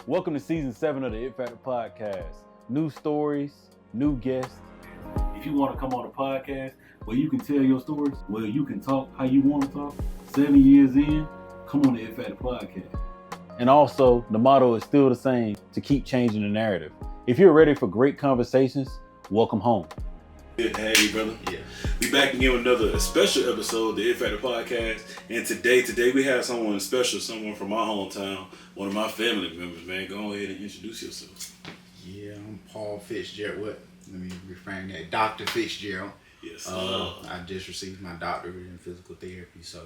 Welcome to season 7 of the It Factor podcast. New stories, new guests. If you want to come on a podcast where you can tell your stories, where you can talk how you want to talk, 7 years in, come on the It Factor podcast. And also, the motto is still the same, to keep changing the narrative. If you're ready for great conversations, welcome home. Good to have you, brother. Yeah. We back again with another special episode of the It Factor podcast. And today we have someone special, someone from my hometown, one of my family members, man. Go ahead and introduce yourself. Yeah, I'm Paul Fitzgerald. Let me reframe that. Dr. Fitzgerald. Yes. I just received my doctorate in physical therapy, so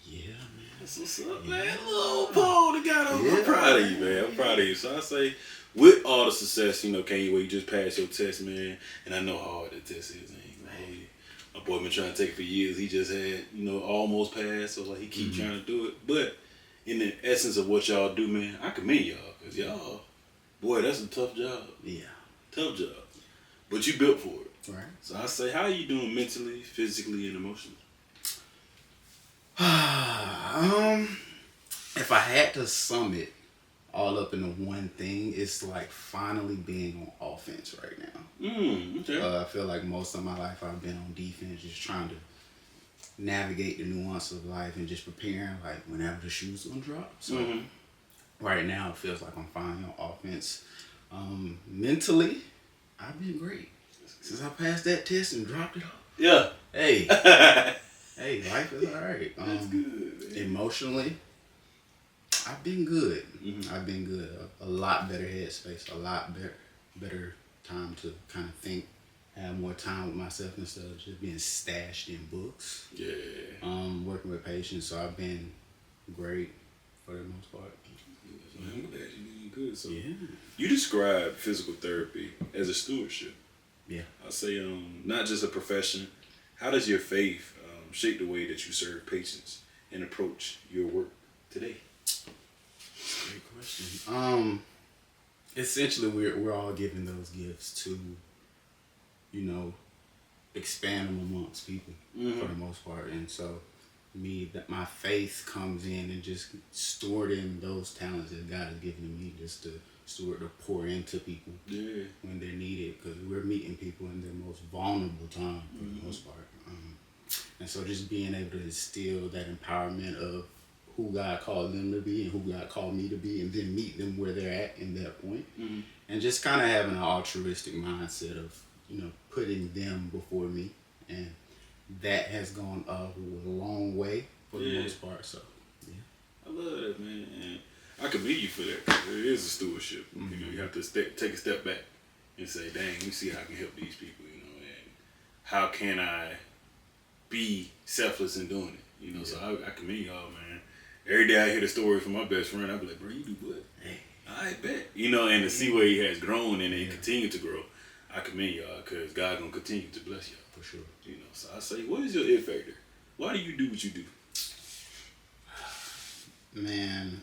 yeah, man. That's what's up, man. Little Paul, the guy. I'm proud of you, man. I'm proud of you. So I say, with all the success, can't you wait? You just passed your test, man. And I know how hard the test is. My boy been trying to take it for years. He just had, almost passed. So he keep trying to do it. But in the essence of what y'all do, man, I commend y'all. Because y'all, boy, that's a tough job. Yeah. Tough job. But you built for it. Right. So I say, how are you doing mentally, physically, and emotionally? If I had to sum it all up into one thing, it's like finally being on offense right now. Okay. I feel like most of my life I've been on defense, just trying to navigate the nuance of life and just preparing like whenever the shoe's gonna drop. So right now it feels like I'm finally on offense. Mentally, I've been great since I passed that test and dropped it off. Yeah. Hey, hey, life is alright. That's good. Man. Emotionally, I've been good. I've been good. A lot better headspace. A lot better time to kind of think. Have more time with myself instead of just being stashed in books. Yeah. Working with patients, so I've been great for the most part. I'm glad you're doing good. So yeah. You describe physical therapy as a stewardship. Yeah. I say not just a profession. How does your faith shape the way that you serve patients and approach your work today? Great question. Essentially, we're all given those gifts to, expand them amongst people for the most part, and so that my faith comes in and just stewarding those talents that God has given to me, just to steward to pour into people when they're needed, because we're meeting people in their most vulnerable time for the most part, and so just being able to instill that empowerment of who God called them to be and who God called me to be, and then meet them where they're at in that point, and just kind of having an altruistic mindset of putting them before me, and that has gone a long way for the most part. So yeah, I love that, man, and I commend you for that, because it is a stewardship. You have to take a step back and say, dang, let me see how I can help these people, and how can I be selfless in doing it, so I commend y'all, man. Every day I hear the story from my best friend, I be like, bro, you do good. Hey, I bet. And to see where he has grown and continue to grow, I commend y'all, because God gonna continue to bless y'all. For sure. So I say, what is your it factor? Why do you do what you do? Man,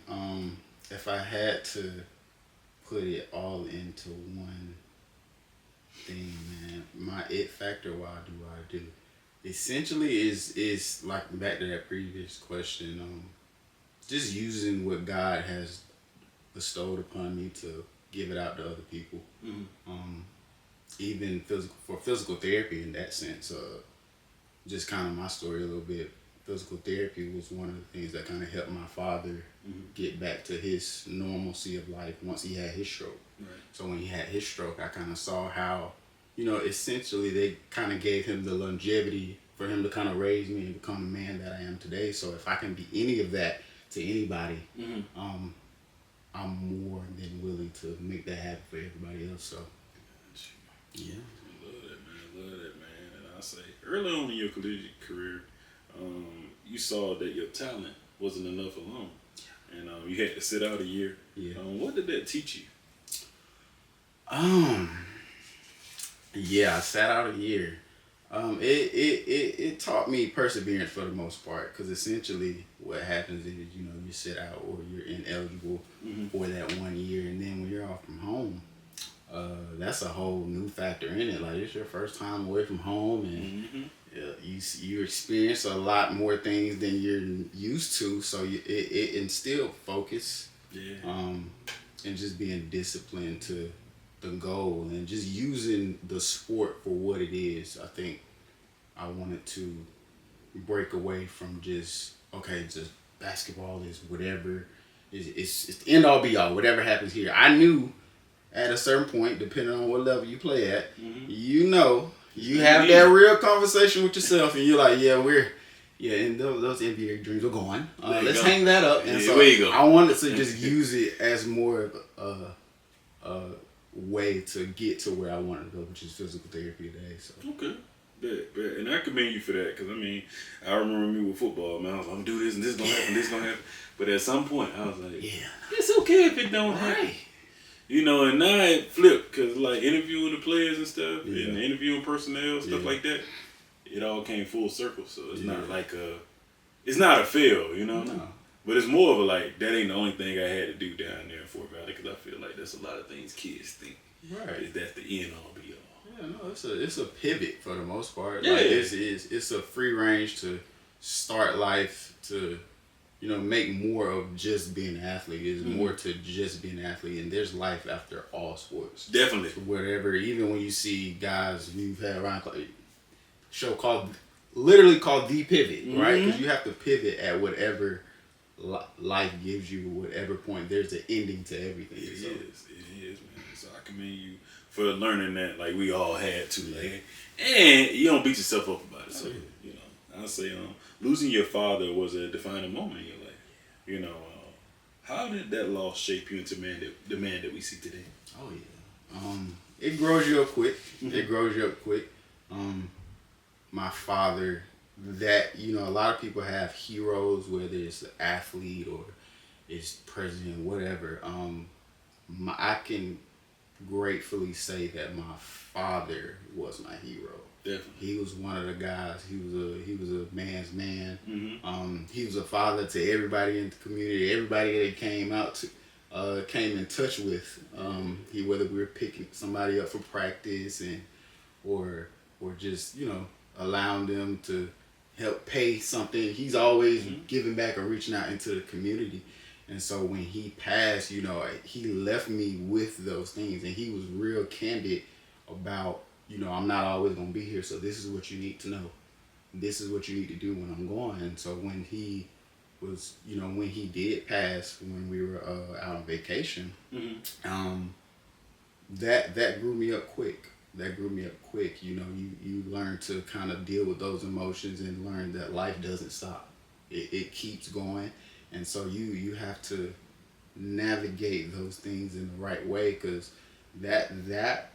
if I had to put it all into one thing, man, my it factor, why do I do? Essentially is like back to that previous question, just using what God has bestowed upon me to give it out to other people. Even physical therapy in that sense, just kind of my story a little bit. Physical therapy was one of the things that kind of helped my father get back to his normalcy of life once he had his stroke. Right. So when he had his stroke, I kind of saw how, essentially they kind of gave him the longevity for him to kind of raise me and become the man that I am today. So if I can be any of that to anybody, I'm more than willing to make that happen for everybody else. So yeah. I love that, man. And I say, early on in your collegiate career, you saw that your talent wasn't enough alone. And you had to sit out a year. Yeah. What did that teach you? Yeah, I sat out a year. It taught me perseverance for the most part, because essentially what happens is, you sit out or you're ineligible for that 1 year, and then when you're off from home, that's a whole new factor in it. Like, it's your first time away from home, and you experience a lot more things than you're used to, so it instilled focus. Yeah. and just being disciplined to the goal and just using the sport for what it is. I think I wanted to break away from just basketball is whatever. It's the end all be all. Whatever happens here, I knew at a certain point, depending on what level you play at, you have that real conversation with yourself, and you're like, and those NBA dreams are gone. Let's hang that up. And so I wanted to just use it as more of a way to get to where I wanted to go, which is physical therapy today. So okay. Bet. And I commend you for that, because I remember me with football, man. I was like, I'm gonna do this and this gonna happen, this gonna happen. But at some point, I was like, it's okay if it don't happen. And now it flipped, because like interviewing the players and stuff, and interviewing personnel, stuff like that, it all came full circle. So it's not like it's not a fail, No. But it's more of a like, that ain't the only thing I had to do down there in Fort Valley, because I feel like there's a lot of things kids think. Right. Is that's the end all be all. Yeah, no, it's a pivot for the most part. Yeah. Like it's a free range to start life, to make more of just being an athlete. It's more to just being an athlete, and there's life after all sports. Definitely. So whatever, even when you see guys we've had around, show literally called The Pivot, right? Because you have to pivot at whatever life gives you, whatever point. There's an ending to everything. It is, man. So I commend you for learning that, like we all had to, like, and you don't beat yourself up about it. So I say, losing your father was a defining moment in your life. How did that loss shape you into the man that we see today? Oh yeah, it grows you up quick. It grows you up quick. My father, that a lot of people have heroes, whether it's an athlete or it's president, whatever. I can gratefully say that my father was my hero. Definitely. He was one of the guys. He was a man's man. He was a father to everybody in the community. Everybody that came in touch with. Whether we were picking somebody up for practice or just allowing them to help pay something. He's always giving back or reaching out into the community. And so when he passed, he left me with those things, and he was real candid about, I'm not always going to be here, so this is what you need to know. This is what you need to do when I'm gone. And so when he was, when he did pass, when we were out on vacation, that grew me up quick. You learn to kind of deal with those emotions and learn that life doesn't stop. It keeps going. And so you have to navigate those things in the right way, because that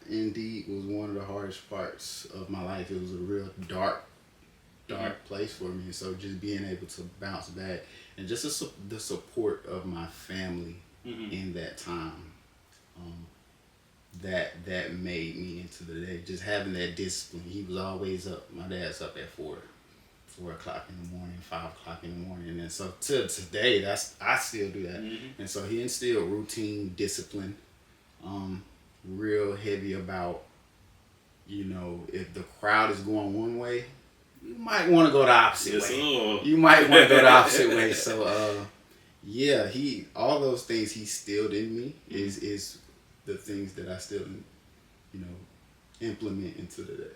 indeed was one of the hardest parts of my life. It was a real dark place for me. So just being able to bounce back, and just the support of my family in that time, that made me into the day. Just having that discipline. He was always up. My dad's up at 4 o'clock in the morning, 5 o'clock in the morning. And so to today, I still do that. And so he instilled routine, discipline, real heavy about, if the crowd is going one way, you might want to go the opposite way. You might want to go the opposite way. So, all those things he instilled in me is the things that I still, implement into the day.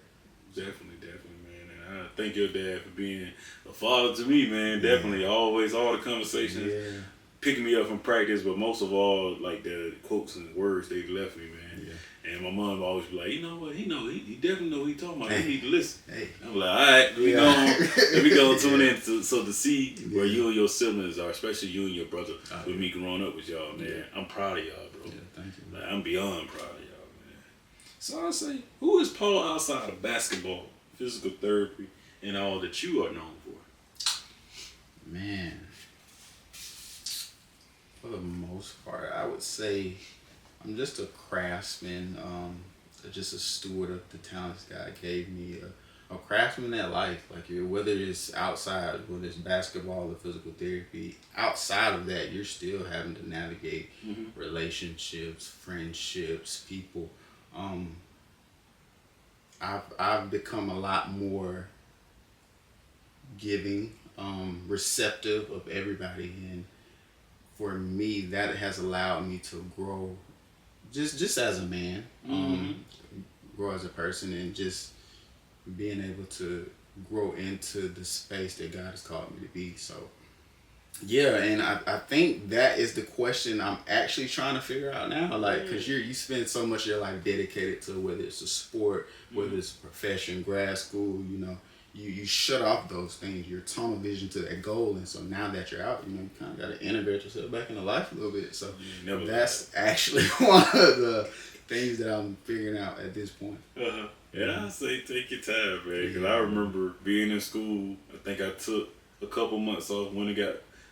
Definitely, man. And I thank your dad for being a father to me, man. Definitely, always, all the conversations, picking me up from practice, but most of all, like the quotes and words they've left me, man. And my mom would always be like, you know what, he definitely know what he's talking about. He need to listen. I'm like, all right, let me go tune in to see where you and your siblings are, especially you and your brother, with me growing up with y'all, man. I'm proud of y'all, bro. Thank you, man. I'm beyond proud of y'all, man. So I say, who is Paul outside of basketball, physical therapy, and all that you are known for? Man, for the most part, I would say I'm just a craftsman, just a steward of the talents God gave me, a craftsman at life. Like, whether it's outside, whether it's basketball or physical therapy, outside of that, you're still having to navigate relationships, friendships, people. I've become a lot more giving, receptive of everybody, and for me, that has allowed me to grow just as a man, grow as a person, and just being able to grow into the space that God has called me to be. So yeah, and I think that is the question I'm actually trying to figure out now. Like, because you spend so much of your life dedicated to whether it's a sport, whether it's a profession, grad school, you know, you shut off those things. You're tunnel vision to that goal. And so now that you're out, you know, you kind of got to integrate yourself back into life a little bit. So that's actually one of the things that I'm figuring out at this point. And I say take your time, man. Because I remember being in school. I think I took a couple months off,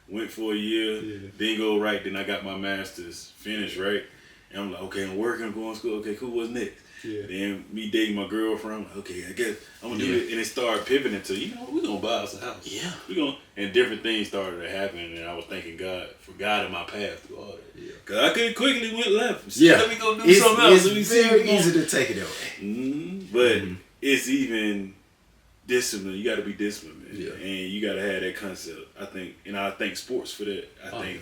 went for a year, didn't go right. Then I got my master's, finished right. And I'm like, okay, I'm working, I'm going to school. Okay, cool, what's next? Yeah. Then me dating my girlfriend, I'm like, okay, I guess I'm going to do it. And it started pivoting to, you know, we're going to buy us a house. Yeah. And different things started to happen. And I was thanking God for guiding my path through all that. Yeah. Because I could quickly went left. Let me go do something else. It's very easy to take it away. But it's even discipline. You got to be disciplined, man. Yeah. And you got to have that concept. I thank sports for that. I thank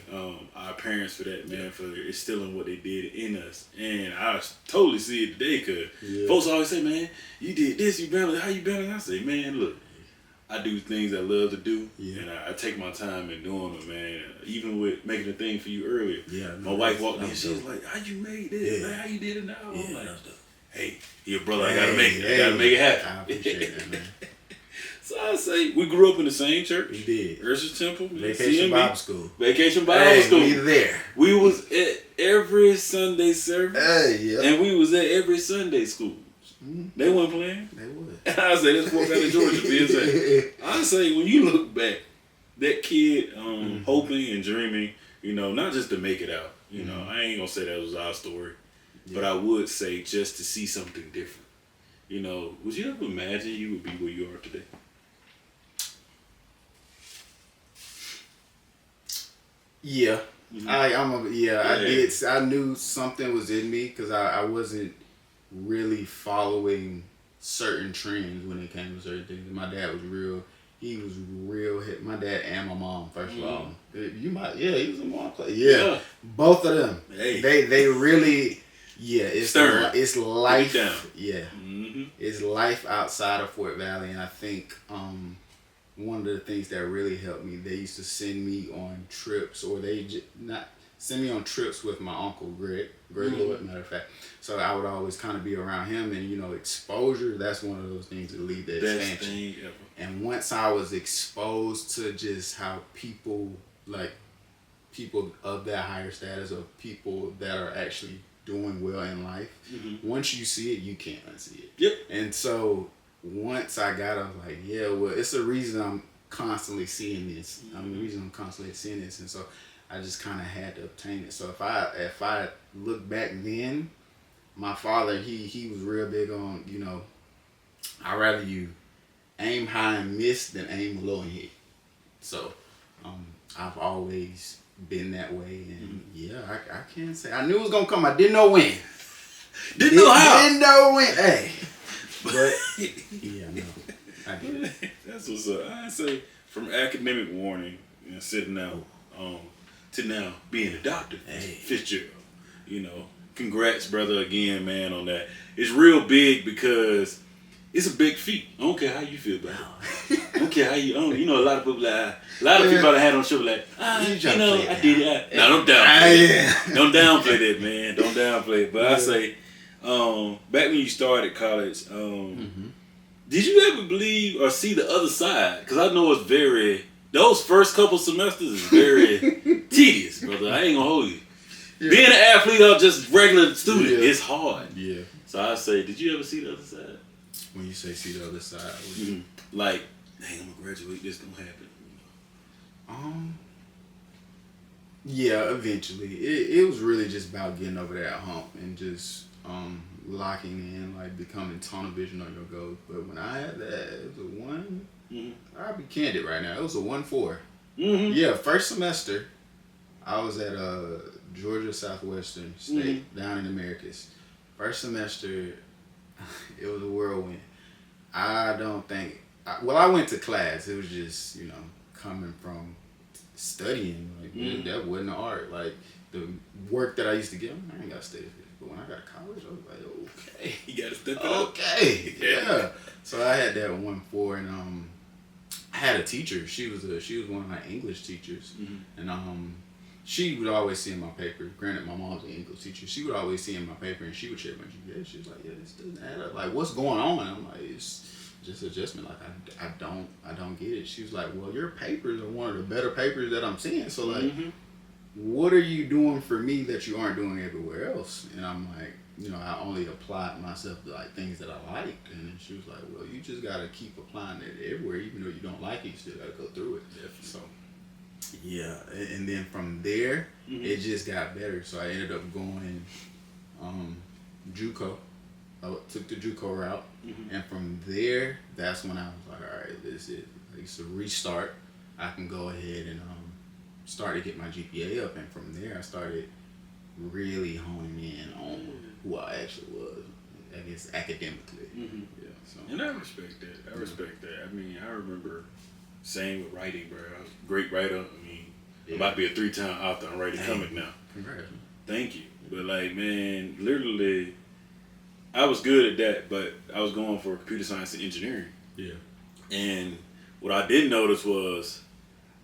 our parents for that, man, for instilling what they did in us. And I totally see it today, because folks always say, man, you did this, you balance, how you balance? I say, man, look, I do things I love to do, and I take my time in doing them, man. Even with making a thing for you earlier. Yeah, my wife walked in, she was like, how you made this? Man, how you did it now? I'm like, hey, your brother, I gotta make it. I gotta make it happen. I appreciate that, man. So I say, we grew up in the same church. We did. Ursus Temple. Vacation Bible School. Vacation Bible School. We there. We was at every Sunday service. And we was at every Sunday school. They weren't playing. They would. I say, let's walk out of Georgia. I say, when you look back, that kid hoping and dreaming, you know, not just to make it out. You know, I ain't gonna say that was our story. But I would say just to see something different. You know, would you ever imagine you would be where you are today? Yeah. I did. I knew something was in me, because I wasn't really following certain trends when it came to certain things. My dad was real. He was real hit. My dad and my mom, first of all. He was a mom player. Yeah. Both of them. Hey. They really, it's life. Yeah. It's life outside of Fort Valley. And I think one of the things that really helped me, they used to send me on trips, or send me on trips with my uncle Greg Lloyd, matter of fact. So I would always kind of be around him, and, you know, exposure, that's one of those things that lead to expansion. Best thing ever. And once I was exposed to just how people of that higher status, of people that are actually doing well in life, once you see it, you can't unsee it. Yep. And so once I got it, I was like, it's the reason I'm constantly seeing this. And so I just kind of had to obtain it. So if I look back then, my father, he was real big on, you know, I'd rather you aim high and miss than aim low and hit. So I've always been that way. And I can't say. I knew it was going to come. I didn't know when. Didn't know how. Didn't know when. Hey. But, no. I did it. That's what's up. I say, from academic warning, you know, sitting out, to now being a doctor, Fitzgerald. You know, congrats, brother, again, man, on that. It's real big, because it's a big feat. I don't care how you feel about it. I don't care how you. You know, a lot of people I had on the show like, you know, I did it. No, don't downplay it. Don't downplay that, man. Don't downplay it. But I say, back when you started college, did you ever believe or see the other side? Because I know those first couple semesters is very tedious, brother. I ain't gonna hold you. Yeah. Being an athlete or just regular student, it's hard. Yeah. So I say, did you ever see the other side? When you say see the other side, like, hey, I'm gonna graduate, this gonna happen. Yeah, eventually. It was really just about getting over that hump and just locking in, like becoming tunnel vision on your goals. But when I had that, it was a 1. I'll be candid right now. It was a 1-4. Yeah, first semester, I was at Georgia Southwestern State down in the Americas. First semester, it was a whirlwind. I don't think. I went to class. It was just, you know, coming from studying. Like that wasn't art. Like the work that I used to get, I ain't got to study this. But when I got to college, I was like, okay, You gotta step it up. okay, yeah. So I had that 1-4, and I had a teacher. She was one of my English teachers, and she would always see in my paper. Granted, my mom's an English teacher. She would always see in my paper, and she would check my GPA. She was like, "Yeah, this doesn't add up. Like, what's going on?" And I'm like, "It's just adjustment. Like, I don't get it." She was like, "Well, your papers are one of the better papers that I'm seeing. So like, what are you doing for me that you aren't doing everywhere else?" And I'm like, I only applied myself to like things that I liked. And then she was like, "Well, you just gotta keep applying it everywhere, even though you don't like it. You still gotta go through it." Definitely. So. Yeah, and then from there, it just got better. So I ended up going JUCO. I took the JUCO route, and from there, that's when I was like, all right, this is it. It's a restart. I can go ahead and start to get my GPA up, and from there, I started really honing in on who I actually was, I guess, academically. Yeah. So. And I respect that. I mean, I remember. Same with writing, bro. I was a great writer. I mean, I'm about to be a 3-time author. I'm writing a comic now. Congrats. Thank you. But like, man, literally, I was good at that, but I was going for computer science and engineering. Yeah. And what I didn't notice was,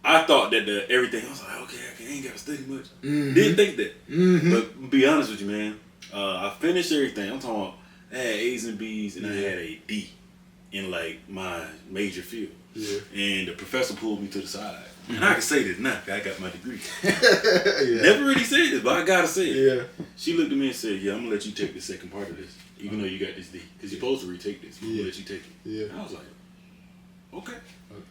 I thought that everything, I was like, okay, I ain't got to study much. Didn't think that. But to be honest with you, man, I finished everything. I'm talking about, I had A's and B's, and I had a D in like my major field. Yeah. And the professor pulled me to the side. And I can say this now, I got my degree. Yeah. Never really said this, but I gotta say it. Yeah. She looked at me and said, "Yeah, I'm gonna let you take the second part of this, even though you got this D, because you're supposed to retake this. I'm gonna let you take it." Yeah. And I was like, "Okay."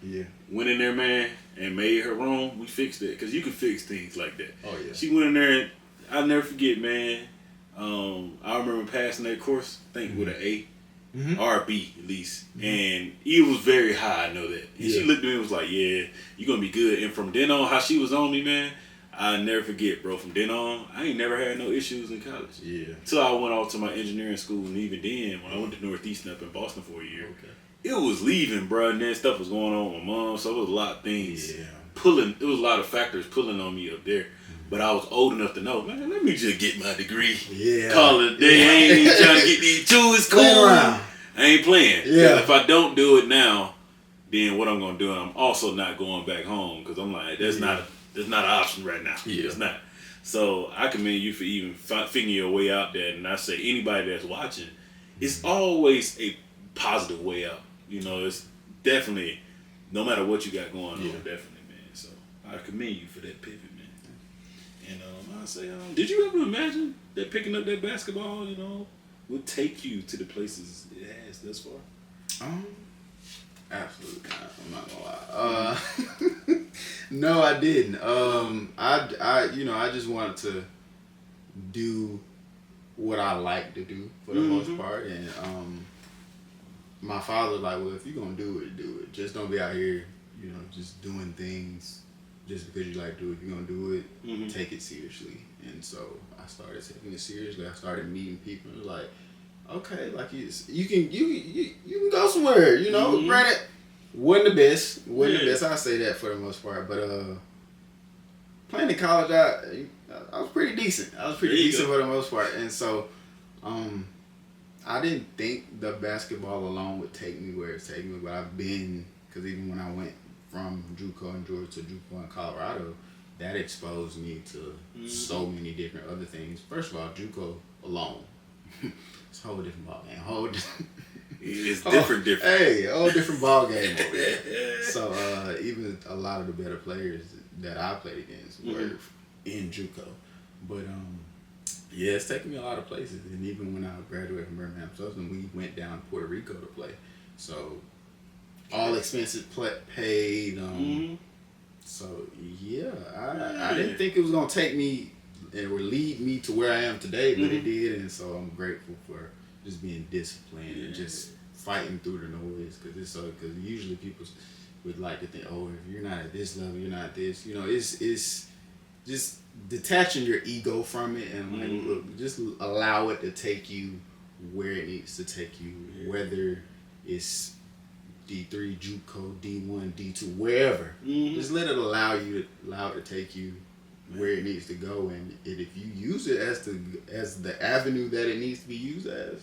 Yeah. Went in there, man, and made her wrong. We fixed it, because you can fix things like that. Oh yeah. She went in there, and I'll never forget, man. I remember passing that course, I think with an A. Or B at least, and it was very high. I know that. And she looked at me and was like, "Yeah, you're gonna be good." And from then on, how she was on me, man, I never forget, bro. From then on, I ain't never had no issues in college. Yeah. Till I went off to my engineering school, and even then, when I went to Northeastern up in Boston for a year, it was leaving, bro. And then stuff was going on with my mom, so it was a lot of things pulling. It was a lot of factors pulling on me up there. But I was old enough to know, man, let me just get my degree. Yeah. Call it a day. I ain't even trying to get these two. It's cool. I ain't playing. Yeah. If I don't do it now, then what I'm gonna do? I'm also not going back home, because I'm like, that's not an option right now. Yeah. It's not. So I commend you for even figuring your way out there. And I say anybody that's watching, it's always a positive way out. It's definitely, no matter what you got going on, definitely, man. So I commend you for that pivot, man. And I say, did you ever imagine that picking up that basketball, would take you to the places it has thus far? Absolutely not. I'm not gonna lie. No, I didn't. I just wanted to do what I like to do for the most part, and my father was like, well, if you're gonna do it, do it. Just don't be out here, just doing things just because you like to do it. If you're gonna do it, take it seriously. And so I started taking it seriously. I started meeting people. It was like, okay, like you can go somewhere. Granted, wasn't the best. I say that for the most part. But playing in college, I was pretty decent. For the most part. And so I didn't think the basketball alone would take me where it's taking me, but I've been, because even when I went from JUCO in Georgia to JUCO in Colorado, that exposed me to so many different other things. First of all, JUCO alone, it's a whole different ball game. It's different. Hey, a whole different ball game over there. So even a lot of the better players that I played against were in JUCO, but it's taken me a lot of places. And even when I graduated from Birmingham Southern, we went down to Puerto Rico to play. So all expenses paid. So I didn't think it was gonna take me and would lead me to where I am today, but it did, and so I'm grateful for just being disciplined and just fighting through the noise, because usually people would like to think, oh, if you're not at this level, you're not this. It's just detaching your ego from it and like, look, just allow it to take you where it needs to take you, whether it's D3, JUCO, D1, D2, wherever. Just let it allow it to take you where it needs to go, and if you use it as the avenue that it needs to be used as,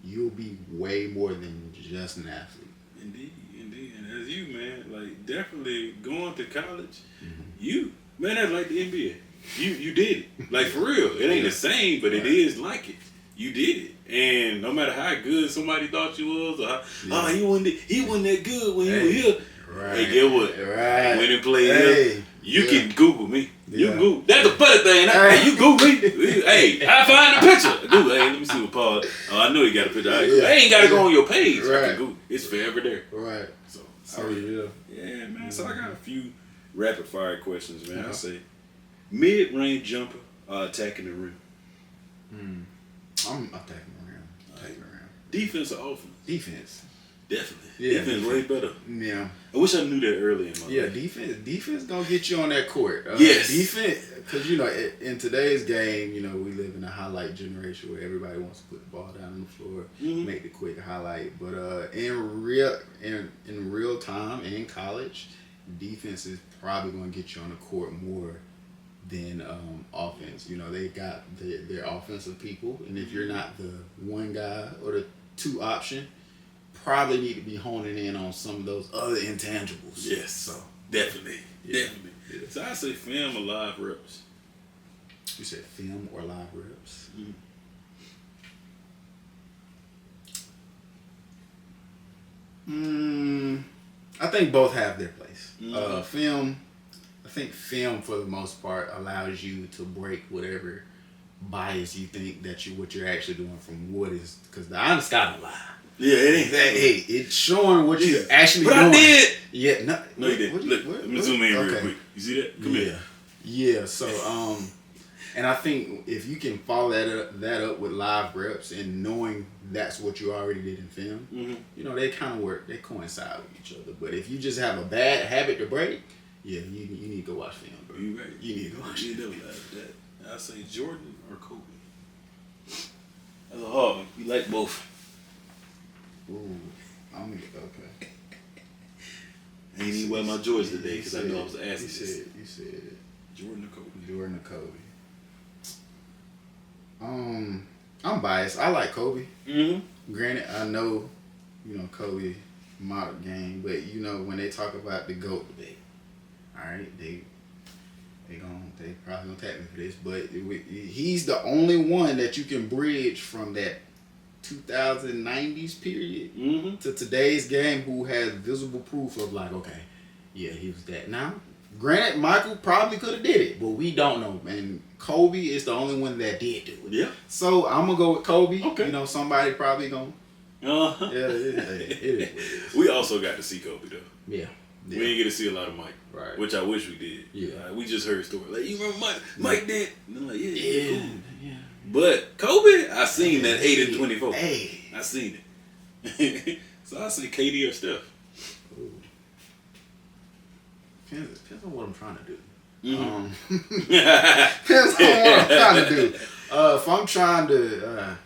you'll be way more than just an athlete. Indeed. And as you, man, like definitely going to college, that's like the NBA. You did it. Like for real. It ain't the same, but it is like it. You did it. And no matter how good somebody thought you was, or he wasn't that good when he was here. Right. Hey, get what? Right. When he played here, you can Google me. You can Google. That's the funny thing. Hey, you Google me. Hey, I find the picture. Google. Hey, let me see what Paul. Oh, I know he got a picture. They ain't got to go on your page. Right. I can Google. It's forever there. Right. So yeah, man. So I got a few rapid fire questions, man. I say mid-range jumper or attacking the rim. I'm attacking around. Defense or offense? Defense. Definitely. Yeah, defense way better. Yeah. I wish I knew that early in my life. Defense gonna get you on that court. Yes. Defense, because in today's game, we live in a highlight generation where everybody wants to put the ball down on the floor, make the quick highlight. But in real time in college, defense is probably gonna get you on the court more than offense. They got their offensive people, and if you're not the one guy or the two option, probably need to be honing in on some of those other intangibles. Yes. So definitely. Yeah. So I say film or live reps. You said film or live reps? I think both have their place. Film, I think film for the most part allows you to break whatever bias you think what you're actually doing from what is, because the honest gotta lie. Yeah, it ain't. Hey, it's showing what you're actually doing. But I did. Yeah, no, you didn't. Look, let me zoom in real quick. You see that? Come here. Yeah. So, and I think if you can follow that up with live reps and knowing that's what you already did in film, they kind of work. They coincide with each other. But if you just have a bad habit to break, you need to go watch film, bro. You right. You need to go watch film. I say Jordan or Kobe. That's a hard one. You like both. Ooh, okay. I ain't even wear my Jordans today because I know I was asking this. You said Jordan or Kobe? Jordan or Kobe. I'm biased. I like Kobe. Granted, I know, Kobe modern game, but when they talk about the GOAT debate, all right, they probably gonna tag me for this, but he's the only one that you can bridge from that 2090s period to today's game who has visible proof of he was that. Now, granted, Michael probably could have did it, but we don't know. And Kobe is the only one that did do it. Yeah. So I'm gonna go with Kobe. Okay. Somebody probably gonna. It is. We also got to see Kobe though. Yeah. We didn't get to see a lot of Mike, right? Which I wish we did. Yeah. We just heard stories like, you remember Mike? Mike did. And I'm like, yeah. Cool. Yeah. But Kobe, I seen that 8 and 24. Hey. I seen it. So I say KD or Steph. Ooh. Depends on what I'm trying to do. Depends on what I'm trying to do. If I'm trying to,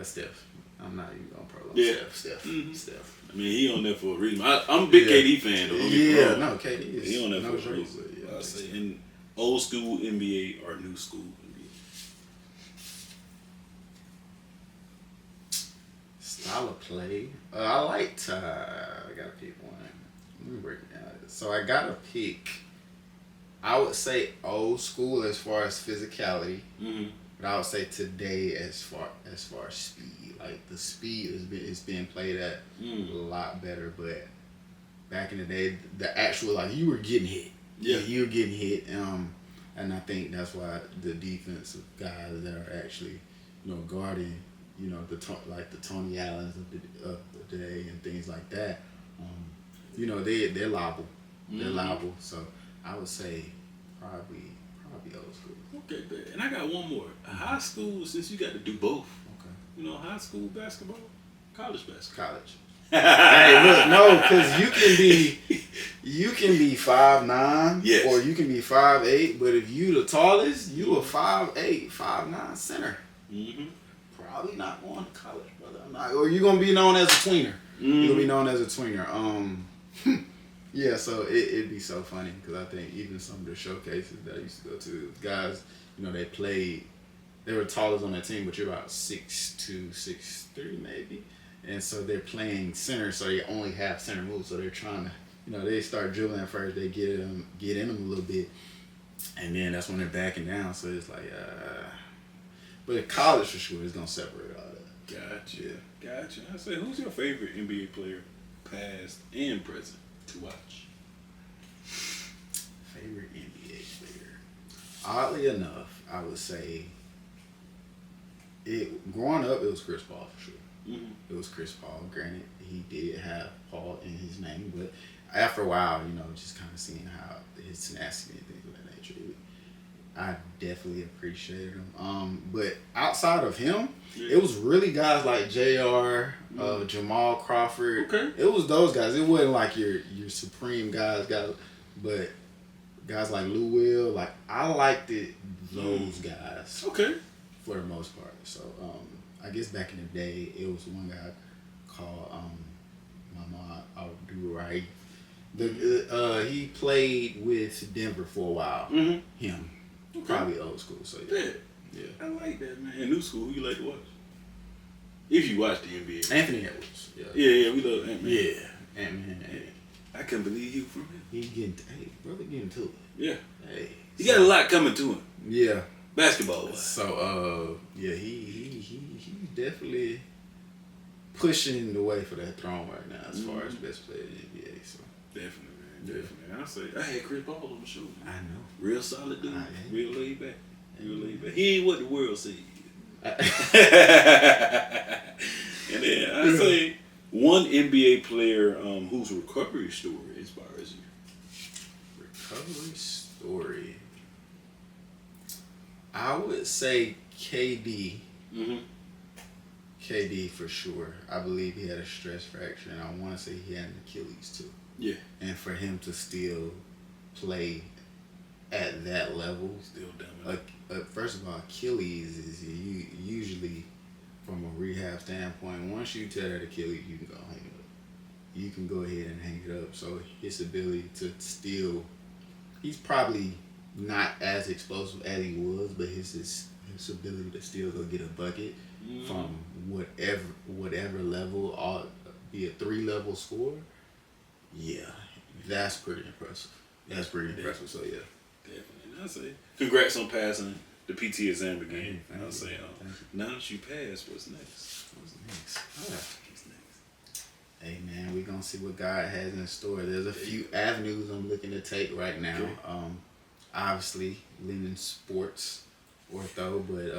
Steph. I'm not even gonna prolong Steph. I mean, he on there for a reason. I'm a big KD fan though. No, KD is. He on there for a reason. I say in old school NBA or new school NBA. Style of play. I liked. I gotta pick one. Let me break it down. So I gotta pick. I would say old school as far as physicality, but I would say today as far as speed. Like the speed is being played at a lot better. But back in the day, the actual you were getting hit. Yeah, you were getting hit. And I think that's why the defensive guys that are actually, guarding, the Tony Allens of the day and things like that, they're liable. They're liable. So I would say probably old school. Okay, good. And I got one more. High school, since you got to do both. Okay. High school basketball, college basketball. College. Hey, look, no, because you can be 5'9", yes, or you can be 5'8", but if you the tallest, you a 5'8", 5'9" center. Probably not going to college, brother. Or you gonna be known as a tweener. You're gonna be known as a twinger. Yeah, so it'd be so funny because I think even some of the showcases that I used to go to, guys, you know, they were tallest on that team, but you're about 6'2", 6'3" maybe, and so they're playing center, so they only have center moves, so they're trying to, you know, they start dribbling at first, they get in them a little bit, and then that's when they're backing down, so it's like, but in college for sure, it's gonna separate all that. Gotcha. I say, who's your favorite NBA player, past and present, to watch? Favorite NBA player. Oddly enough, I would say growing up, it was Chris Paul for sure. Mm-hmm. It was Chris Paul. Granted, he did have Paul in his name, but after a while, you know, just kind of seeing how his tenacity and things of that nature, I definitely appreciated him. But outside of him, it was really guys like JR, Jamal Crawford. Okay. It was those guys. It wasn't like your supreme guys, but guys like Lou Will, like I liked those guys. Okay. For the most part. So I guess back in the day, it was one guy called Mama Abdul-Rahim. He played with Denver for a while. Mm-hmm. Him. Okay. Probably old school. So yeah. I like that, man. And new school, who you like to watch? If you watch the NBA. Anthony Edwards. Yeah, we love Ant-Man. Yeah. Ant-Man. Hey. I can't believe you from him. Brother getting to it. Yeah. Hey. He got a lot coming to him. Yeah. Basketball wise. So he's definitely pushing the way for that throne right now as far as best player in the NBA. So definitely, man. Definitely. I say I had Chris Paul on the show. Man. I know. Real solid dude. Real laid back. He ain't what the world sees. And then I say one NBA player whose recovery story inspires you. Recovery story. I would say KD. Mm-hmm. KD for sure. I believe he had a stress fracture, and I want to say he had an Achilles too. Yeah. And for him to still play at that level, still dominant. First of all, Achilles is usually from a rehab standpoint. Once you tear that Achilles, you can go hang it up. You can go ahead and hang it up. So his ability to still, he's probably not as explosive as he was, but his ability to still go get a bucket from whatever level, be a 3-level score, yeah, that's pretty impressive. That's pretty impressive. So yeah, definitely. I say congrats on passing the PT exam again. I'll say now that you passed, what's next? What's next? Hey man, we're gonna see what God has in store. There's a few avenues I'm looking to take right now. Okay. Obviously, leaning sports, ortho, but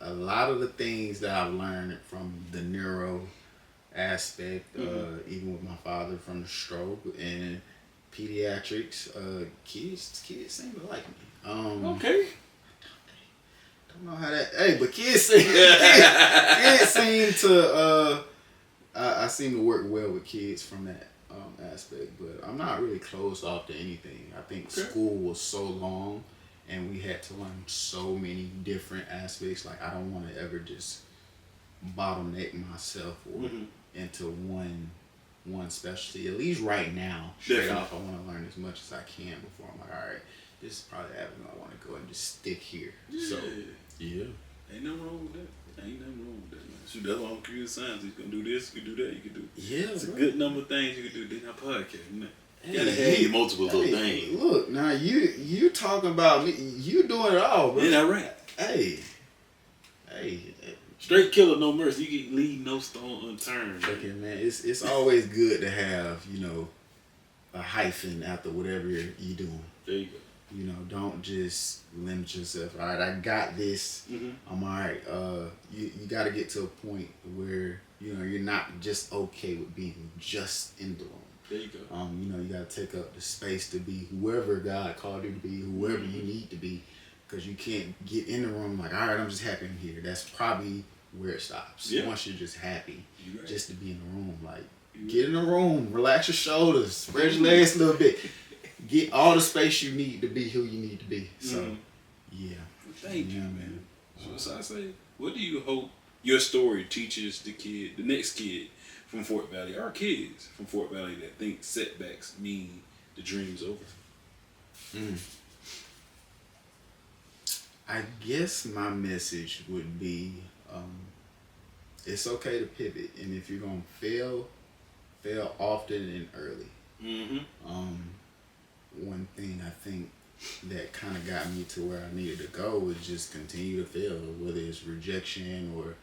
a lot of the things that I've learned from the neuro aspect, even with my father from the stroke and pediatrics, kids seem to like me. Okay. Don't know how that. Hey, but kids seem to. I seem to work well with kids from that aspect, but I'm not really closed off to anything. I think school was so long, and we had to learn so many different aspects. Like I don't want to ever just bottleneck myself or into one specialty. At least right now, straight off, I want to learn as much as I can before I'm like, all right, this is probably the avenue I want to go and just stick here. Yeah. So yeah, ain't nothing wrong with that. Ain't nothing wrong with that, man. So that's why I'm computer science. You can do this, you can do that, you can do. Yeah, it's a good number of things you can do. Then our podcast, man. You gotta have your multiple little things. Look, now you talking about me? You doing it all, bro? Ain't that right? Hey. Straight killer, no mercy. You can leave no stone unturned. Okay, man. It's always good to have a hyphen after whatever you're doing. There you go. Don't just limit yourself. All right, I got this. I'm all right. You got to get to a point where you're not just okay with being just in the room. There you go. You got to take up the space to be whoever God called you to be, whoever you need to be, because you can't get in the room like, all right, I'm just happy I'm here. That's probably where it stops. Yeah. Once you're just happy, right. just to be in the room, like get in the room, relax your shoulders, spread your legs a little bit. Get all the space you need to be who you need to be. So, yeah. Thank you, man. So I say, what do you hope your story teaches the next kid, from Fort Valley, our kids from Fort Valley that think setbacks mean the dream's over? I guess my message would be, it's okay to pivot, and if you're gonna fail often and early. One thing I think that kind of got me to where I needed to go was just continue to fail, whether it's rejection or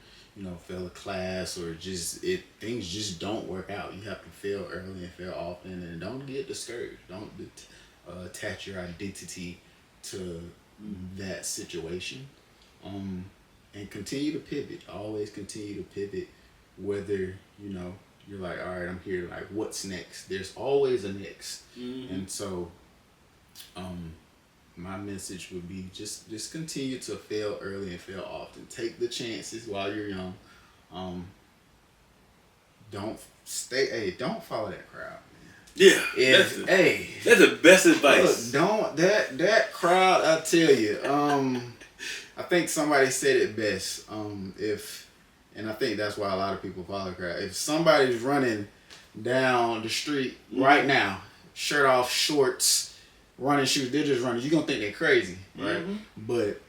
fail a class or things just don't work out. You have to fail early and fail often, and don't get discouraged. Don't attach your identity to that situation, and continue to pivot. Always continue to pivot, whether you're like, all right, I'm here, like, what's next? There's always a next. And so my message would be just continue to fail early and fail often. Take the chances while you're young. Don't follow that crowd. Yeah, that's the best advice. Look, that crowd. I tell you, I think somebody said it best. And I think that's why a lot of people follow the crowd. If somebody's running down the street right now, shirt off, shorts, running shoes, they're just running. You're gonna think they're crazy, right? But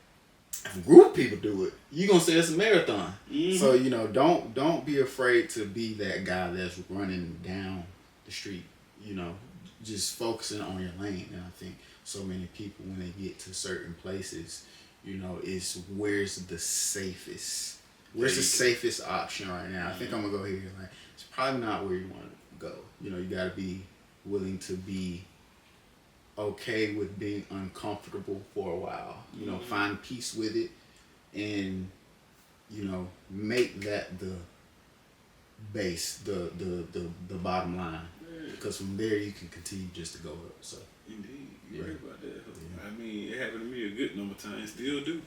if a group of people do it, you're gonna say it's a marathon. So don't be afraid to be that guy that's running down the street. Just focusing on your lane. And I think so many people, when they get to certain places, it's where's the safest option right now. I think I'm gonna go here. Like, it's probably not where you want to go. You gotta be willing to be okay with being uncomfortable for a while. Find peace with it, and make that the base, the bottom line. Because from there you can continue just to go up. So indeed, you're right about that. Yeah. I mean, it happened to me a good number of times, still do.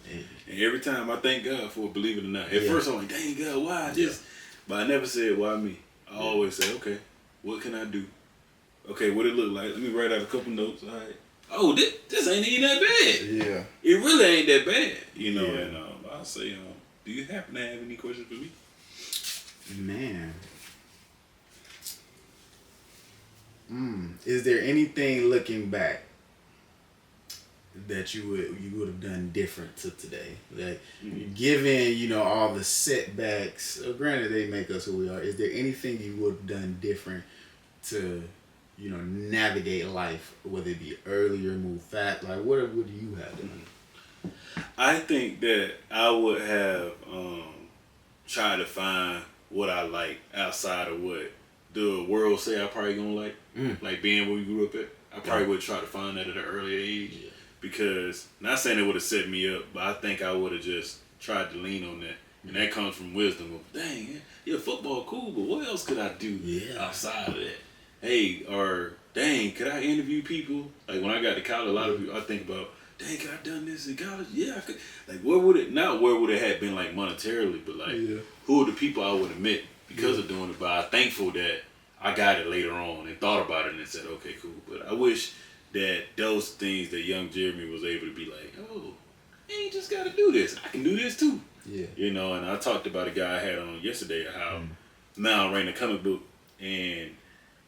And every time I thank God for it, believe it or not. At first I'm like, dang God, why this? But I never said why me. I always say, okay, what can I do? Okay, what it look like? Let me write out a couple notes. All right. Oh, this ain't even that bad. Yeah. It really ain't that bad. And I'll say, do you happen to have any questions for me? Man. Is there anything looking back that you would have done different to today? Like, given all the setbacks, granted they make us who we are. Is there anything you would have done different to navigate life, whether it be earlier, move fast? Like, what would you have done? I think that I would have tried to find what I like outside of what the world say I probably gonna like. Like being where we grew up at. I probably would try to find that at an early age. Yeah. Because, not saying it would have set me up, but I think I would have just tried to lean on that. And that comes from wisdom of, dang, football cool, but what else could I do outside of that? Hey, or dang, could I interview people? Like when I got to college, a lot of people, I think about, dang, could I have done this in college? Yeah, I could. Like, where would it have been like monetarily, but like, who are the people I would have met because of doing it? But I'm thankful that I got it later on and thought about it and said, okay, cool. But I wish that those things that young Jeremy was able to be like, oh, you ain't just got to do this. I can do this too. Yeah. And I talked about a guy I had on yesterday, how Mal ran a comic book, and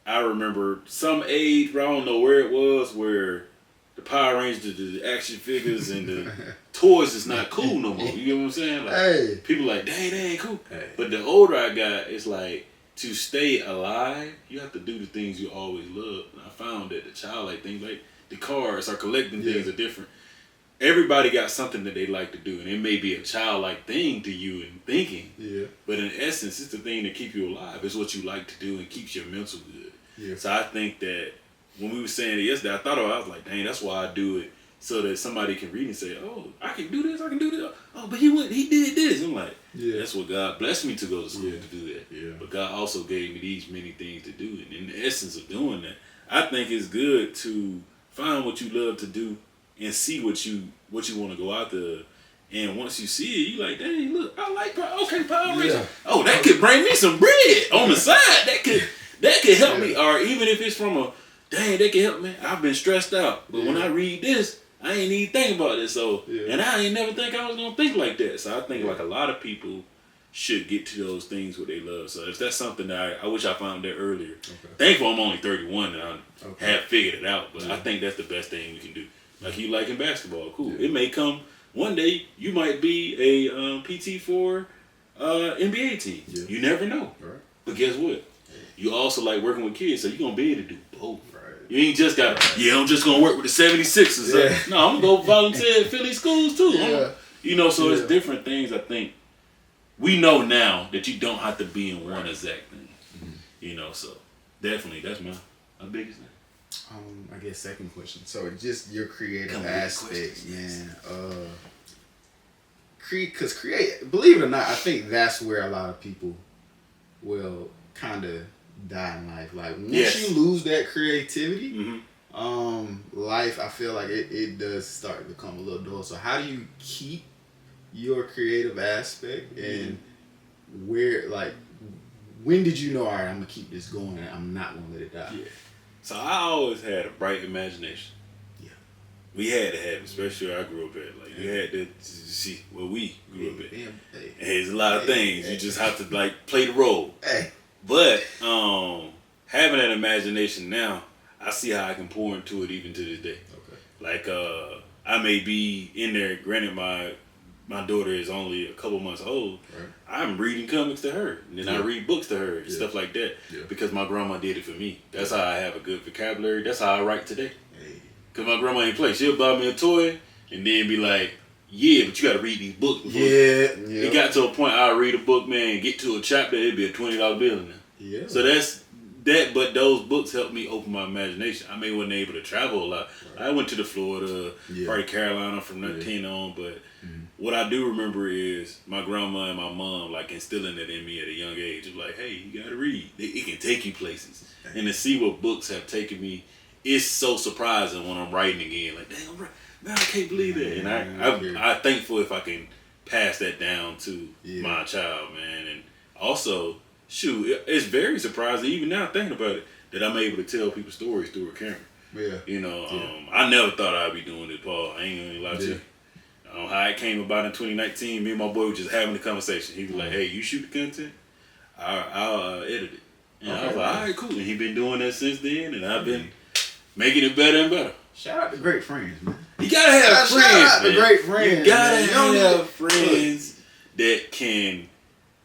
I remember some age, but I don't know where it was, where the Power Rangers, the action figures, and the toys is not cool no more. You get what I'm saying? Like, people like, dang, they ain't cool. Hey. But the older I got, it's like, to stay alive, you have to do the things you always love. And I found that the childlike things, like the cars or collecting things, are different. Everybody got something that they like to do, and it may be a childlike thing to you in thinking. Yeah. But in essence, it's the thing that keeps you alive. It's what you like to do and keeps your mental good. Yeah. So I think that when we were saying it yesterday, I was like, dang, that's why I do it, so that somebody can read and say, oh, I can do this, I can do this. Oh, but he did this. I'm like, that's what God blessed me to go to school to do that. Yeah. But God also gave me these many things to do. And in the essence of doing that, I think it's good to find what you love to do and see what you want to go out there. And once you see it, you like, dang, look, I like Power Rangers. Yeah. Oh, that could bring me some bread on the side. That could help me. Or even if it's from dang, that could help me. I've been stressed out. But when I read this, I ain't even think about it. So, and I ain't never think I was going to think like that. So I think like a lot of people, should get to those things what they love. So if that's something that I wish I found that earlier. Okay. Thankful I'm only 31 and I have figured it out. But I think that's the best thing we can do. Like you like in basketball, cool. Yeah. It may come one day. You might be a PT for NBA team. Yeah. You never know. Right. But guess what? You also like working with kids, so you're gonna be able to do both. Right. You ain't just got I'm just gonna work with the 76ers. Yeah. No, I'm gonna go volunteer at Philly schools too. Yeah. So it's different things. I think we know now that you don't have to be in one exact thing. Mm-hmm. So definitely that's my biggest thing. I guess second question. So just your creative aspect, man. Because believe it or not, I think that's where a lot of people will kind of die in life. Like once you lose that creativity, life, I feel like it does start to become a little dull. So how do you keep your creative aspect, and when did you know, all right, I'm gonna keep this going and I'm not gonna let it die? Yeah. So I always had a bright imagination. Yeah. We had to have it, especially where I grew up at. Like you had to see where we grew up at. And there's a lot of things. You just have to play the role. But having that imagination now, I see how I can pour into it even to this day. Okay. Like I may be in there, granted my daughter is only a couple months old. Right. I'm reading comics to her, and then I read books to her and stuff like that because my grandma did it for me. That's how I have a good vocabulary. That's how I write today. Because my grandma ain't play. She'll buy me a toy and then be like, yeah, but you got to read these books before. It got to a point I'll read a book, man, get to a chapter, it'd be a $20 bill in there. Yeah. So that's that, but those books helped me open my imagination. I wasn't able to travel a lot. Right. I went to the Florida, part of Carolina from 19 on, but what I do remember is my grandma and my mom instilling it in me at a young age. Of like, hey, you gotta read. It can take you places. And to see what books have taken me, it's so surprising when I'm writing again. Like, damn, man, I can't believe that. And I'm thankful if I can pass that down to my child, man. And also, it's very surprising, even now thinking about it, that I'm able to tell people stories through a camera. Yeah. I never thought I'd be doing this, Paul. I ain't gonna lie to you. How it came about in 2019, me and my boy were just having a conversation. He was like, hey, you shoot the content, I'll edit it. And I was like, all right, cool. And he been doing that since then, and I've been making it better and better. Shout out to great friends, man. You gotta have friends, shout out to great friends. You gotta have friends that can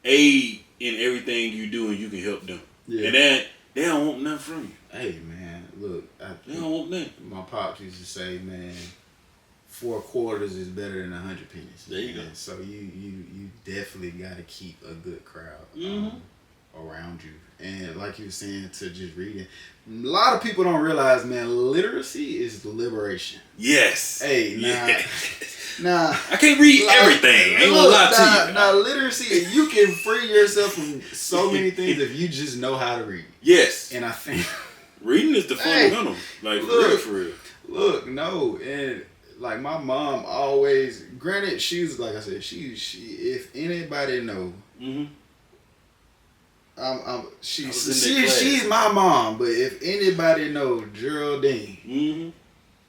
aid in everything you do and you can help them. Yeah. And they don't want nothing from you. Hey, man, look. They don't want nothing. My pops used to say, man, 4 quarters is better than 100 pennies. There you go. So you definitely got to keep a good crowd around you. And like you were saying, to just reading. A lot of people don't realize, man, literacy is liberation. Yes. Hey, now I can't read everything. I ain't gonna lie to you. Now, literacy, you can free yourself from so many things if you just know how to read. Yes. And I think reading is the fundamental. For real. Look, no, and like my mom always, granted, she's like I said, she if anybody know, she's my mom, but if anybody know Geraldine,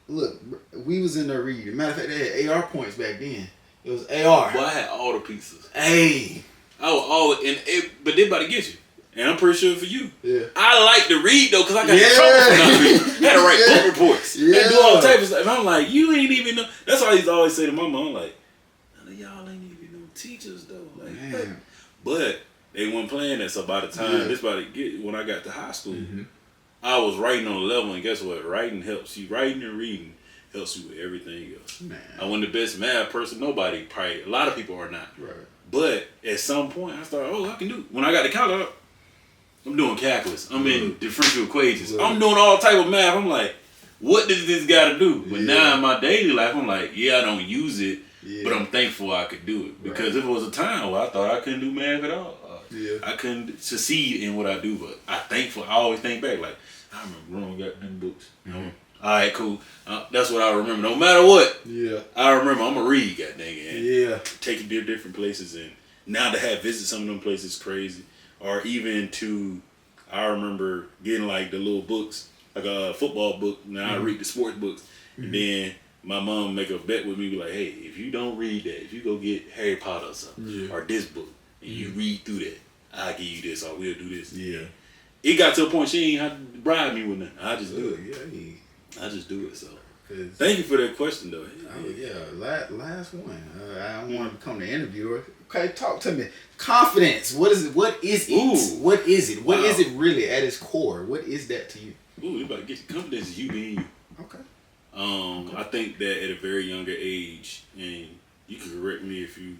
look, we was in there reading. Matter of fact, they had AR points back then. It was AR. Well, I had all the pieces. Hey, I was always but they about to get you. And I'm pretty sure for you. Yeah. I like to read though, because I got in trouble for not reading. Had to write book reports. Yeah. And do all types of stuff. And I'm like, you ain't even know. That's why I used to always say to my mom, like, none of y'all ain't even no teachers though. Like, but they weren't playing that. So by the time when I got to high school, I was writing on a level, and guess what? Writing helps you. Writing and reading helps you with everything else. Man. I wasn't the best math person. Nobody, probably, a lot of people are not. Right. But at some point, I started, I can do it. When I got to college, I'm doing calculus. I'm in differential equations. I'm doing all type of math. I'm like, what does this got to do? But now in my daily life, I'm like, I don't use it, but I'm thankful I could do it. Because if it was a time where I thought I couldn't do math at all, I couldn't succeed in what I do. But I always think back, like, I remember growing up them books. All right, cool. That's what I remember. No matter what, I remember I'm going to read, god dang it. Take you to different places. And now to have visit some of them places is crazy. Or even I remember getting like the little books, like a football book. Now I read the sports books. And then my mom make a bet with me, be like, hey, if you don't read that, if you go get Harry Potter or something, or this book, and you read through that, I'll give you this, or we'll do this. Yeah. It got to a point she ain't have to bribe me with nothing. I just do it. Yeah. I just do it. So thank you for that question, though. Oh yeah, last one. I don't want to become the interviewer. Okay, talk to me. Confidence. What is it? What is it? Ooh. What is it? What Wow. is it really at its core? What is that to you? Ooh, you about to get your confidence is you being you. Okay. I think that at a very younger age, and you can correct me if you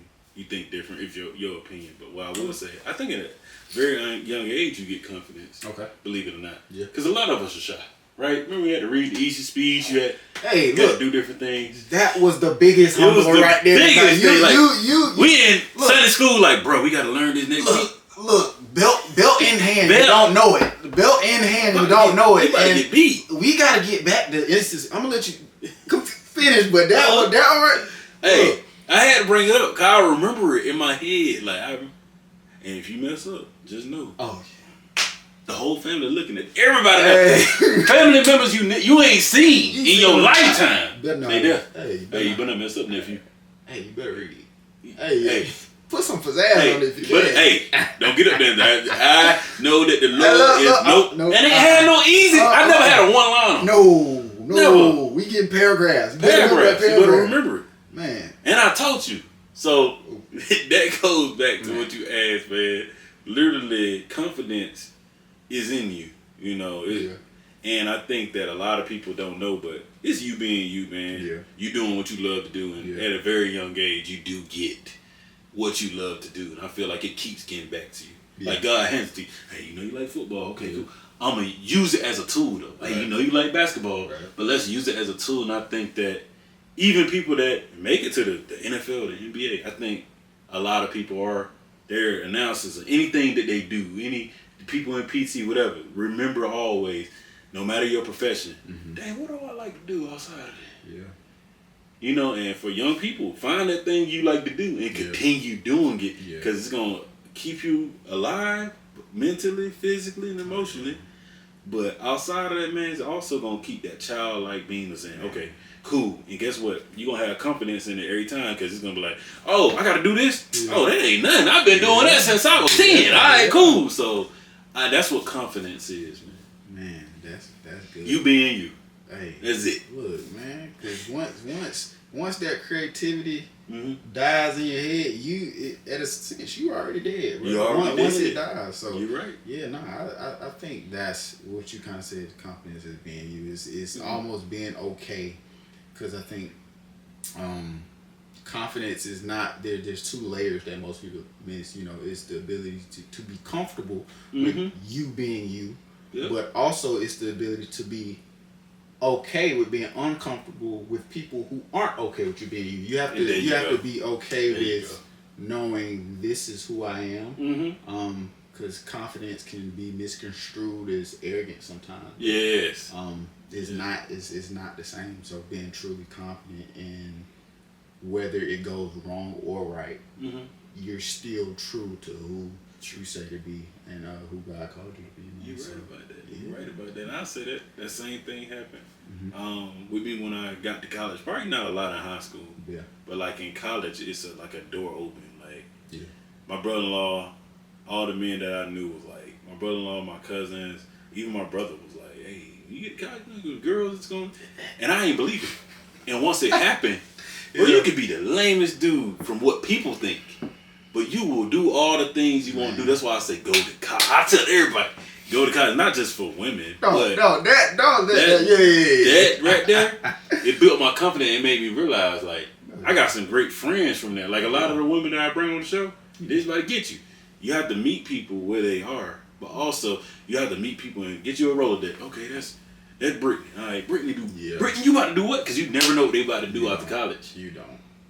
think different, if your opinion. But what I will say, I think at a very young age you get confidence. Okay. Believe it or not. Yeah. Because a lot of us are shy, right? Remember we had to read the easy speech. You had Hey, to look. do different things. That was the biggest It was humbler the right there. biggest thing, like, we in look. Sunday school, like, bro, we got to learn this next week. Look, belt in hand, you don't know it. Belt in hand, you don't know it. You about to get beat. We gotta get back to instance. I'm gonna let you finish, but that was Hey, I had to bring it up because I remember it in my head. Like, and if you mess up, just know. Oh, the whole family looking at everybody. Family members you ain't seen in your lifetime. They there. Hey, you better not mess up, nephew. Hey, you better read it. Hey. Put some pizzazz on it if you can. Hey, don't get up there. I know that the Lord is no. And it had no easy. I never had a one line. No. We getting paragraphs. You better remember it. Man. And I taught you. So that goes back to what you asked, man. Literally, confidence is in you. You know. And I think that a lot of people don't know, but it's you being you, man. Yeah. You doing what you love to do, and at a very young age, you do get what you love to do, and I feel like it keeps getting back to you. Yeah. Like God hands it to you. Hey, you know you like football. Okay, cool. I'm gonna use it as a tool, though. Hey, you know you like basketball, but let's use it as a tool. And I think that even people that make it to the NFL, the NBA, I think a lot of people are their announcers. Anything that they do, any people in PT, whatever. Remember always, no matter your profession. Dang, what do I like to do outside of that? Yeah. You know, and for young people, find that thing you like to do and continue doing it because it's going to keep you alive mentally, physically, and emotionally. But outside of that, man, it's also going to keep that childlike being of saying, okay, cool. And guess what? You're going to have confidence in it every time because it's going to be like, oh, I got to do this? Yeah. Oh, that ain't nothing. I've been doing that since I was 10. All right, cool. So that's what confidence is, man. Man, that's good. You being you. Hey, that's it. Look, man, because once that creativity dies in your head, at a sense, you already dead. Right? You already dead. Once it dies, so you're right. Yeah, no, I think that's what you kind of said. Confidence is being you. It's almost being okay, because I think confidence is not there. There's two layers that most people miss. You know, it's the ability to be comfortable with you being you. Yep. But also it's the ability to be okay with being uncomfortable with people who aren't okay with you being you. You have to be okay with knowing this is who I am. Because confidence can be misconstrued as arrogant sometimes. Yes. It's not the same. So being truly confident in whether it goes wrong or right, you're still true to who you say to be and who God called you to be. You're right about that. You're right about that. And I say that same thing happened with me when I got to college. Probably not a lot in high school. Yeah. But like in college, it's like a door open. Like my brother-in-law, all the men that I knew was like my brother-in-law, my cousins, even my brother was like, "Hey, you get to college, girls, it's going," and I ain't believe it. And once it happened, well, you could be the lamest dude from what people think. But you will do all the things you want to do. That's why I say go to college. I tell everybody, go to college, not just for women. That right there, it built my confidence and made me realize, like, I got some great friends from there. Like, a lot of the women that I bring on the show, they just like get you. You have to meet people where they are. But also, you have to meet people and get you a Rolodex. Okay, that's Brittany. All right, Brittany, Brittany, you about to do what? Because you never know what they about to do after college. You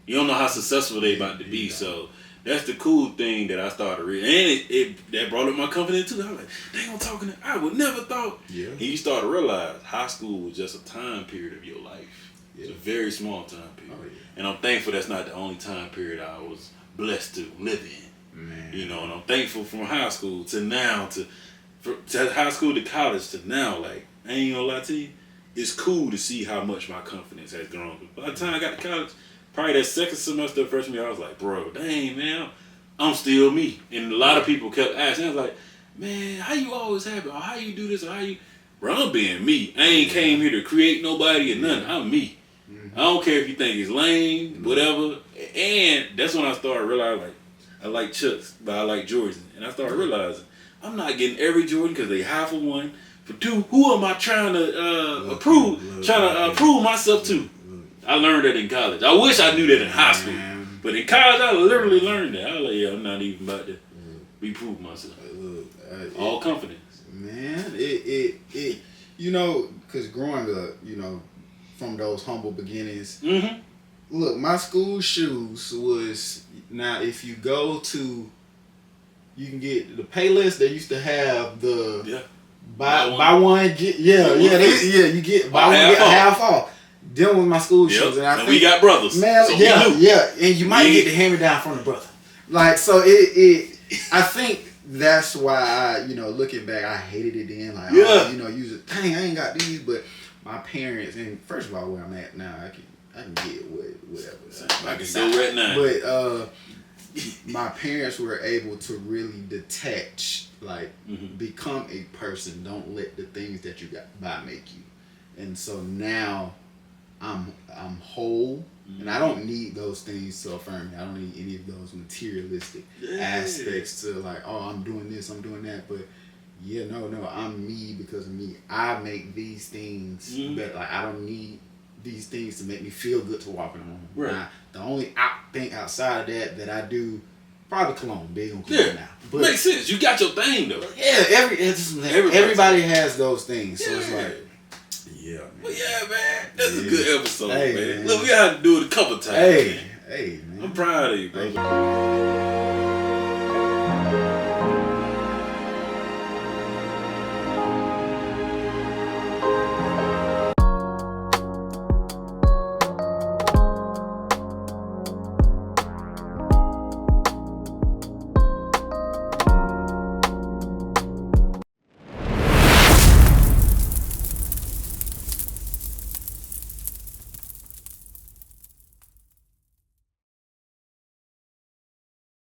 don't know how successful they about to be. So that's the cool thing that I started reading. And that brought up my confidence too. I was like, dang, I'm talking to, I would never thought. Yeah. And you start to realize high school was just a time period of your life. Yeah. It's a very small time period. Oh, yeah. And I'm thankful that's not the only time period I was blessed to live in. Man. You know, and I'm thankful from high school to now, to high school to college to now. Like, I ain't gonna lie to you, it's cool to see how much my confidence has grown. By the time I got to college, probably that second semester of freshman year, I was like, bro, dang, man, I'm still me. And a lot of people kept asking. I was like, man, how you always happy? Or how you do this? Or how you... Bro, I'm being me. I ain't came here to create nobody or nothing. I'm me. I don't care if you think it's lame, whatever. And that's when I started realizing, like, I like Chucks, but I like Jordans. And I started realizing, I'm not getting every Jordan because they high for one. For two, who am I trying to prove myself to? I learned that in college. I wish I knew that in high school. But in college, I literally learned that. I was like, yeah, I'm not even about to be proved myself. All confidence. Man, it you know, because growing up, you know, from those humble beginnings, look, my school shoes was, now if you go to, you can get the Paylist, they used to have the buy one get you get buy one get half off. Them was my school shoes, and I think we got brothers, man. So and you might get the hand me down from the brother. Like, so I think that's why I, you know, looking back, I hated it then. Like, oh, you know, dang, I ain't got these, but my parents, and first of all, where I'm at now, I can get whatever. I can go right now. But my parents were able to really detach, like, become a person. Don't let the things that you got by make you. And so now I'm whole, and I don't need those things to affirm me. I don't need any of those materialistic aspects to, like, oh, I'm doing this, I'm doing that. But yeah, no, I'm me because of me. I make these things better. Like, I don't need these things to make me feel good to walk in the room. Right. Now, the only thing outside of that I do, probably cologne, big on cologne now. But makes sense. You got your thing though. Yeah, everybody has those things. So it's like, yeah, man. Well, yeah, man. That's a good episode, man. Look, we had to do it a couple times. Hey, man. I'm proud of you, bro.